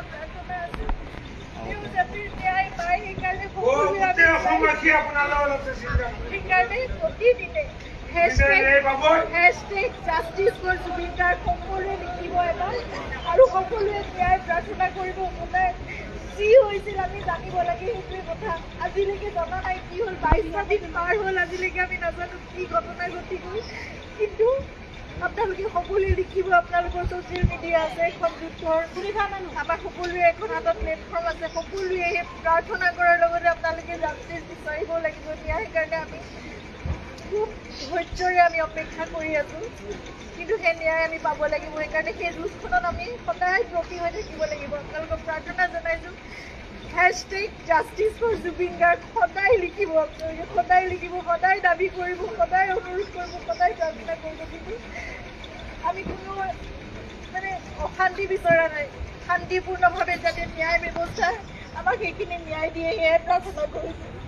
প্ৰাৰ্থনা আছে তেওঁ যাতে ন্যায় পায় সেইকাৰণে সেইকাৰণে প্ৰতিদিনে hashtag justice for Zubeen Garg সকলোৱে লিখিব এবাৰ আৰু সকলোৱে ন্যায় প্ৰাৰ্থনা কৰিব সদায় যি হৈছিল আমি জানিব লাগে সেইটোৱে কথা আজিলৈকে জনা নাই কি হ'ল 22টা দিন পাৰ হ'ল আজিলৈকে আমি নাজানো কি ঘটনা ঘটি গ'ল কিন্তু আপোনালোকে সকলোৱে লিখিব আপোনালোকৰ ছ'চিয়েল মিডিয়া আছে এখন যুদ্ধৰ আমাৰ সকলোৰে এখন হাতত প্লেটফৰ্ম আছে সকলোৱে প্ৰাৰ্থনা কৰাৰ লগতে আপোনালোকে জাষ্টিছ বিচাৰিব লাগিব এতিয়া সেইকাৰণে আমি খুব ধৈৰ্যৰে আমি অপেক্ষা কৰি আছোঁ কিন্তু সেই ন্যায় আমি পাব লাগিব সেইকাৰণে সেই যুঁজখনত আমি সদায় ব্ৰতী হৈ থাকিব লাগিব আপোনালোকক প্ৰাৰ্থনা জনাইছোঁ hashtag justice for Zubeen Garg সদায় লিখিব আপোনালোকে সদায় লিখিব সদায় দাবী কৰিব সদায় অনুৰোধ কৰিব সদায় প্ৰাৰ্থনা কৰিব কিন্তু আমি কোনো মানে অশান্তি বিচৰা নাই শান্তিপূৰ্ণভাৱে যাতে ন্যায় ব্যৱস্থা আমাক সেইখিনি ন্যায় দিয়ে সেয়াই প্ৰাৰ্থনা কৰিছোঁ